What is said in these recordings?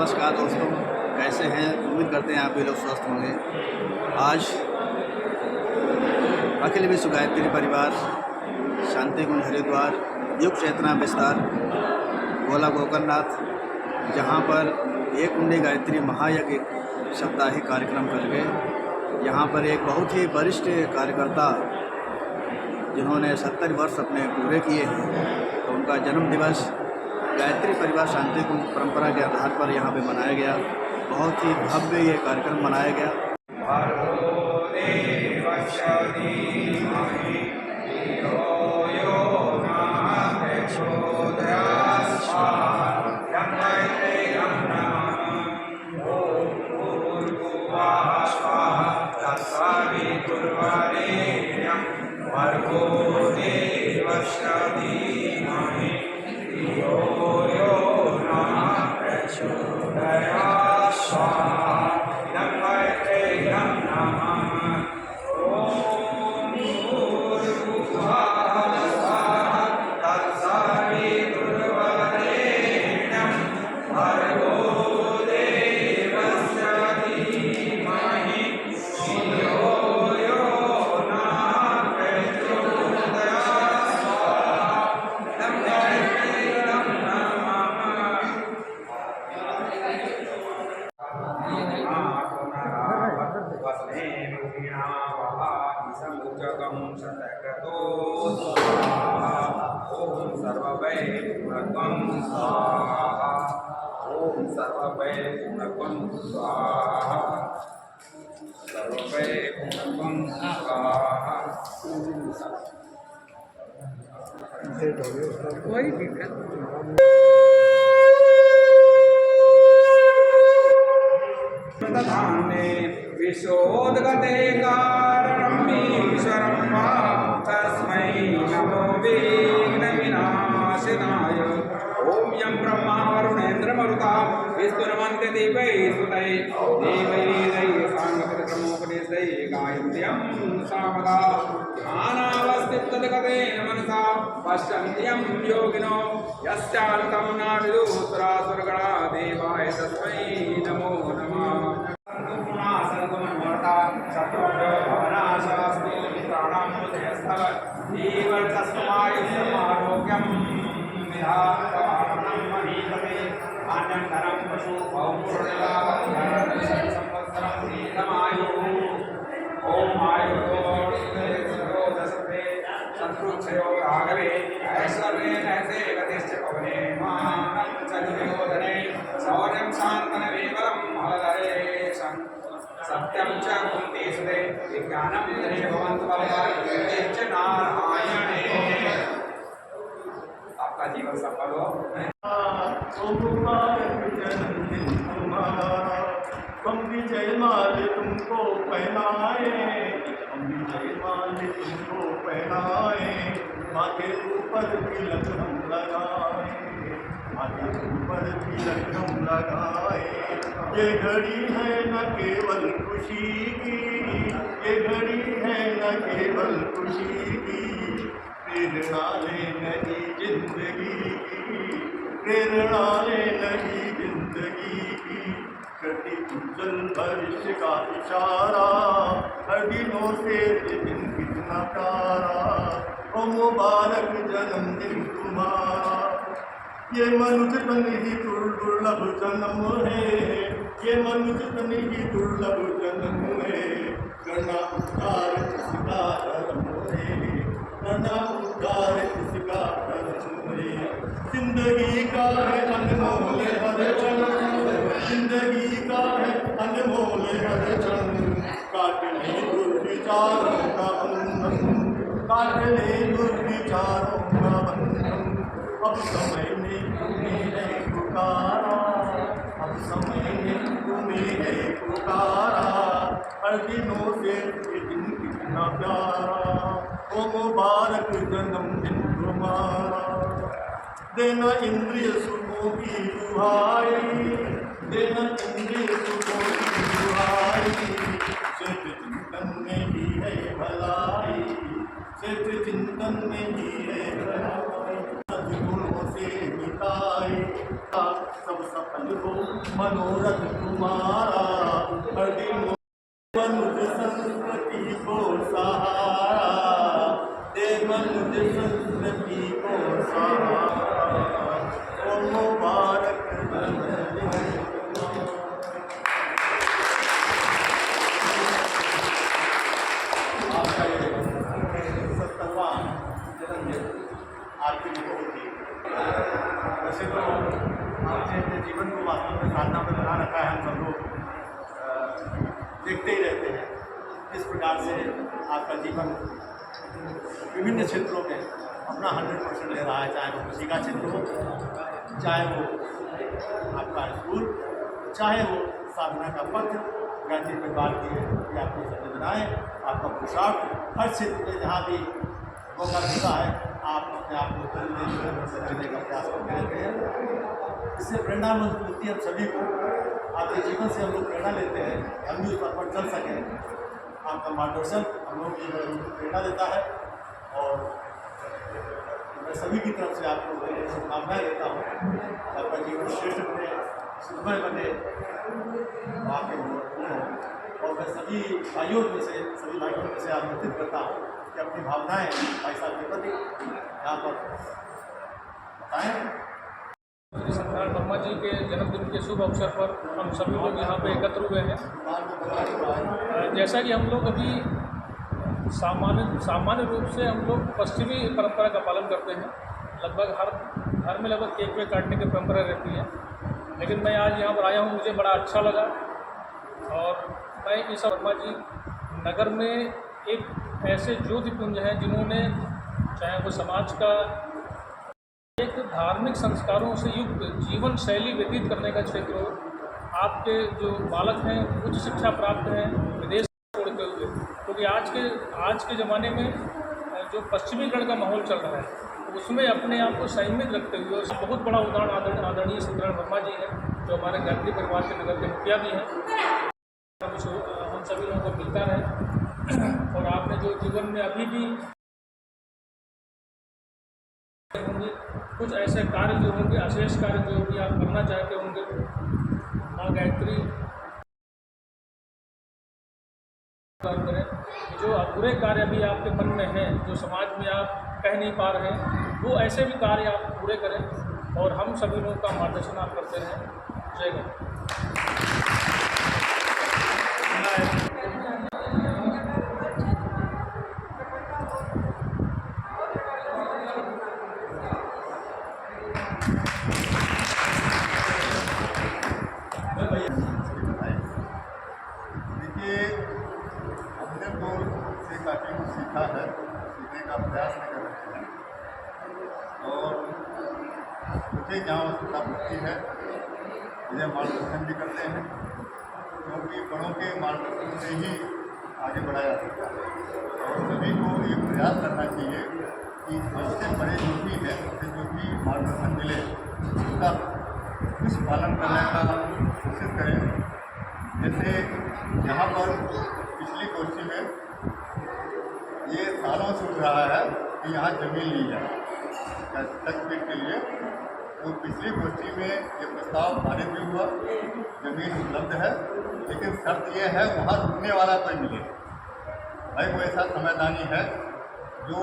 नमस्कार दोस्तों, कैसे हैं? उम्मीद करते हैं आप भी लोग स्वस्थ होंगे। आज अखिल विश्व गायत्री परिवार शांति कुंज हरिद्वार युग चेतना विस्तार गोला गोकर्णनाथ, जहां पर एक कुंडी गायत्री महायज्ञ साप्ताहिक कार्यक्रम कर गए। यहाँ पर एक बहुत ही वरिष्ठ कार्यकर्ता जिन्होंने 70 वर्ष अपने पूरे किए हैं, तो उनका जन्म दिवस गायत्री परिवार शांति कुंज परंपरा के आधार पर यहाँ पे मनाया गया। बहुत ही भव्य ये कार्यक्रम मनाया गया। कोई दिक्कत विशोदगते कारणमीश्वरं वा तस्मै नमो विघ्नविनाशनाय। ओम यं ब्रह्मा वरुणेन्द्रमरुता विष्णुरमन्ते देवै सुतै देवैरै साङ्गपदक्रमोपदेशै गायन्त्यं सामगा ध्यानावस्थितगतेन मनसा पश्यन्त्यं योगिनो यस्यान्तं नाविदुरासुरगणा देवाय तस्मै नमो नमः। सत्यं च कुन्ती सुते विज्ञानं धने भवन्तु च नारायणे। आपका जीवन सफल हो। हम विजय माल तुमको पहनाए, हम विजय माल तुमको पहनाए, माथे ऊपर तिलक हम लगाए, माथे ऊपर तिलक हम लगाए। ये घड़ी है न केवल खुशी की, ये घड़ी है न केवल खुशी की, प्रेरणा ले नई जिंदगी की, प्रेरणा ले नई जिंदगी की। प्रति उज्जवल भविष्य का इशारा, हर दिनों से दिन कितना प्यारा, ओ मुबारक जन्मदिन तुम्हारा। ये मनुष्य तन ही दुर्लभ जन्म है, ये मनुष्य तन ही दुर्लभ जन्म है। करना उद्धार इसका धर्म है, करना उद्धार इसका धर्म है। जिंदगी का है अनमोल हर क्षण, जिंदगी का है अनमोल हर क्षण। काट ले दुर्विचारों का बंधन, काट ले दुर्विचारों का बंधन। अब समय ने तुम्हें है पुकारा, अब समय ने तुम्हें है पुकारा। हर दिनों से ये दिन कितना प्यारा, ओ मुबारक जन्मदिन तुम्हारा। देना इंद्रिय सुखों की दुहाई, देना इंद्रिय सुखों की दुहाई। सिर्फ चिंतन में ही है भलाई, सिर्फ चिंतन में ही है भलाई। सद्गुणों से मिटाए सब सफल हो मनोरथ तुम्हारा हर दिन मनुज संस्कृति को सहारा दे, मनुज संस्कृति को सहारा ओ मुबारक आपका ये 70वां जन्मदिन आपके लिए बहुत ही वैसे तो आपने अपने जीवन को वास्तव में साधना में बना रखा है। हम सब लोग देखते ही रहते हैं किस प्रकार से आपका जीवन विभिन्न क्षेत्रों में अपना 100% ले रहा है, चाहे वो कृषि का क्षेत्र हो, चाहे वो आपका स्कूल, चाहे वो साधना का पथ, गांधी परिवार की आपकी संवेदनाएँ, आपका पुरुषार्थ, हर क्षेत्र में जहाँ भी मौका मिलता है आप अपने आप को देने का प्रयास करते रहते हैं। इससे प्रेरणा मिलती है हम सभी को। आपके जीवन से हम लोग प्रेरणा लेते हैं, हम भी उस पर चल सकें। आपका मार्गदर्शन हम लोग की प्रेरणा देता है और मैं सभी की तरफ से आपको शुभकामनाएँ देता हूँ। आपका जीवन श्रेष्ठ बने, सुखमय बने, आपके और मैं सभी भाइयों में से आमंत्रित करता हूँ कि अपनी भावनाएँ भाई साहब के प्रति यहाँ पर बताएँ। सत्यनारायण वर्मा जी के जन्मदिन के शुभ अवसर पर हम सभी लोग यहाँ पे एकत्र हुए हैं। जैसा कि हम लोग अभी सामान्य रूप से हम लोग पश्चिमी परंपरा का पालन करते हैं। लगभग हर घर में लगभग केक वेक काटने की परंपरा रहती है, लेकिन मैं आज यहाँ पर आया हूँ, मुझे बड़ा अच्छा लगा। और मैं इस वर्मा जी नगर में एक ऐसे ज्योतिपुंज हैं जिन्होंने, चाहे वो समाज का एक धार्मिक संस्कारों से युक्त जीवन शैली व्यतीत करने का क्षेत्र हो, आपके जो बालक हैं उच्च शिक्षा प्राप्त हैं विदेश छोड़ते हुए, क्योंकि आज के ज़माने में जो पश्चिमीकरण का माहौल चल रहा है उसमें अपने आप को संयमित रखते हुए, और बहुत बड़ा उदाहरण आदरणीय सत्यनारायण वर्मा जी हैं जो हमारे गायत्री परिवार के नगर के मुखिया भी हैं। हम सभी लोगों को मिलता रहे और आपने जो जीवन में अभी भी होंगे कुछ ऐसे कार्य जो होंगे, अशेष कार्य जो भी आप करना चाहते होंगे, माँ गायत्री करें। जो अधूरे कार्य अभी आपके मन में हैं, जो समाज में आप कह नहीं पा रहे हैं, वो ऐसे भी कार्य आप पूरे करें और हम सभी लोगों का मार्गदर्शन आप करते रहें। जय गौ। देखिए, हमने तो से काफ़ी कुछ सीखा है, सीखने का प्रयास भी कर रहे हैं और मुझे जहाँ आवश्यकता पड़ती है मुझे मार्गदर्शन भी करते हैं, क्योंकि बड़ों के मार्गदर्शन से ही आगे बढ़ाया जा सकता है। और सभी को ये प्रयास करना चाहिए कि सबसे बड़े जो भी हैं उनसे जो भी मार्गदर्शन मिले उसका कुछ पालन करने का कोशिश करें। जैसे यहाँ पर पिछली गोष्ठी में ये सालों से उठ रहा है कि यहाँ ज़मीन ली जाए टचपीट के लिए, तो पिछली गोष्ठी में ये प्रस्ताव पारित भी हुआ, ज़मीन उपलब्ध है, लेकिन शर्त ये है वहाँ रुकने वाला कोई मिले। भाई वो ऐसा समझदारी है जो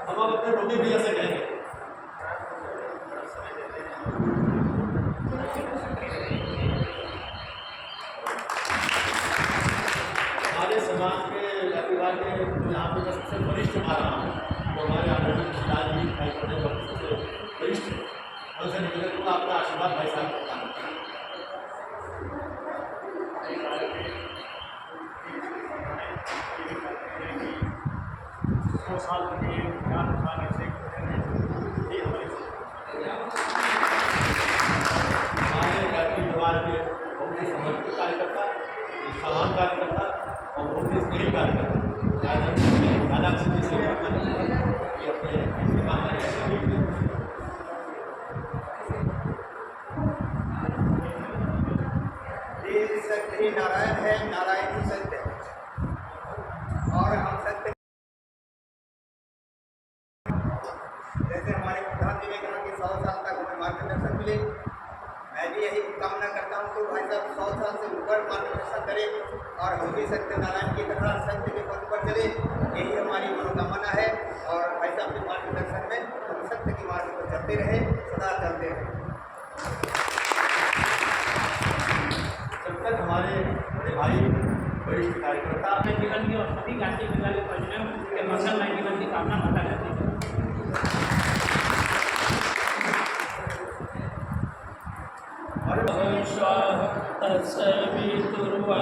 अब आप अपने रोटी भी ऐसे कहेंगे। हमारे समाज के परिवार के यहाँ पे सबसे वरिष्ठ हमारा तो हमारे आदरणीय पिताजी भाई बड़े सबसे वरिष्ठ, उनसे निवेदन को आपका आशीर्वाद भाई साहब प्रदान करता है। 100 साल के ज्ञान उठाने से ये हमारे गायत्री परिवार के बहुत ही समर्पित कार्यकर्ता, समान कार्यकर्ता और बहुत ही स्नेही कार्यकर्ता दादा सिंह जी से नारायण है, नारायण 100 साल तक हमें मार्गदर्शन मिले। मैं भी यही कामना करता हूँ कि भाई साहब 100 साल से ऊपर मार्गदर्शन करें और हम भी सत्यनारायण की तरह सत्य के पथ पर चले, यही हमारी मनोकामना है। और भाई साहब के मार्गदर्शन में हम सत्य के मार्ग पर चलते रहे, सदा चलते रहे। जब तक हमारे बड़े भाई वरिष्ठ कार्यकर्ता जीवन की और सभी घाटी विद्यालय परिजनों के मंगलमय जीवन की कामना माता करती है। तत्सवितुर्वरेण्यं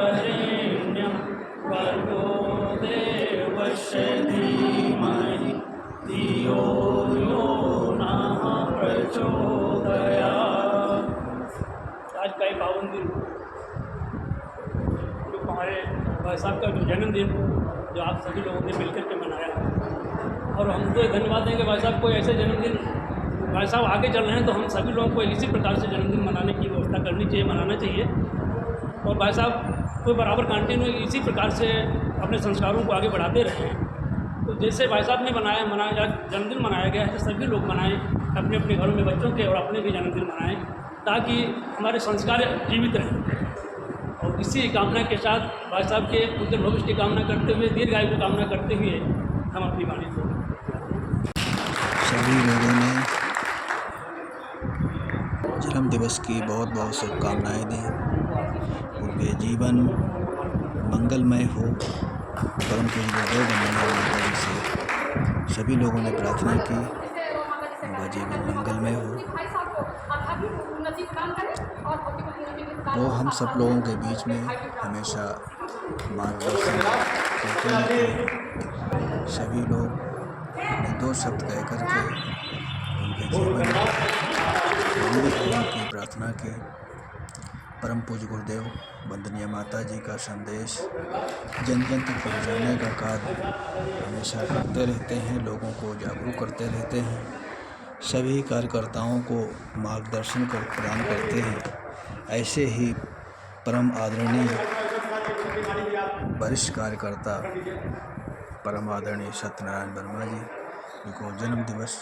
भर्गो देवस्य धीमहि धियो यो नः प्रचोदयात्। आज का एक पावन दिन, जो हमारे भाई साहब का जो जन्मदिन, जो आप सभी लोगों ने मिलकर के मनाया, और हम तो धन्यवाद देंगे भाई साहब को। ऐसे जन्मदिन भाई साहब आगे चल रहे हैं तो हम सभी लोगों को इसी प्रकार से जन्मदिन मनाने की व्यवस्था करनी चाहिए, मनाना चाहिए। और भाई साहब को बराबर कंटिन्यू इसी प्रकार से अपने संस्कारों को आगे बढ़ाते रहे हैं। तो जैसे भाई साहब ने मनाया जन्मदिन मनाया गया है, तो सभी लोग मनाएं, अपने अपने घरों में बच्चों के और अपने भी जन्मदिन मनाएं, ताकि हमारे संस्कार जीवित रहें। और इसी कामना के साथ भाई साहब के उज्जवल भविष्य की कामना करते हुए, दीर्घायु की कामना करते हुए हम अपनी वाणी को सभी लोगों ने जन्म दिवस की बहुत बहुत शुभकामनाएं दी। उनके जीवन मंगलमय हो। परम पूज्य गुरुदेव बंदनिया माता जी से सभी लोगों ने प्रार्थना की उनका जीवन मंगलमय हो। वो हम सब लोगों के बीच में हमेशा मार्गदर्शन करते रहते हैं। सभी लोग दो शब्द कह करके उनके जीवन की प्रार्थना की। परम पूज्य गुरुदेव वंदनीय माता जी का संदेश जन जन तक पहुँचाने का कार्य हमेशा करते रहते हैं, लोगों को जागरूक करते रहते हैं, सभी कार्यकर्ताओं को मार्गदर्शन प्रदान करते हैं। ऐसे ही परम आदरणीय वरिष्ठ कार्यकर्ता परम आदरणीय सत्यनारायण वर्मा जी, जिनको जन्म दिवस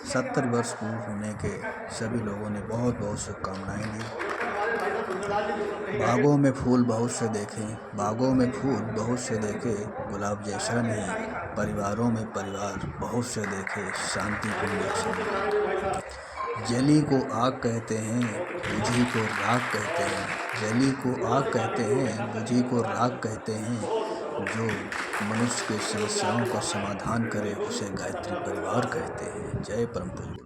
70 वर्ष पूर्ण होने के सभी लोगों ने बहुत बहुत शुभकामनाएं दी। बागों में फूल बहुत से देखे, बागों में फूल बहुत से देखे, गुलाब जैसा नहीं, परिवारों में परिवार बहुत से देखे, शांति पूर्ण जैसा नहीं। जली को आग कहते हैं, बुझी को राख कहते हैं। जली को आग कहते हैं, बुझी को राख कहते हैं। जो मनुष्य के समस्याओं का समाधान करे उसे गायत्री परिवार कहते हैं। जय परम पूज्य।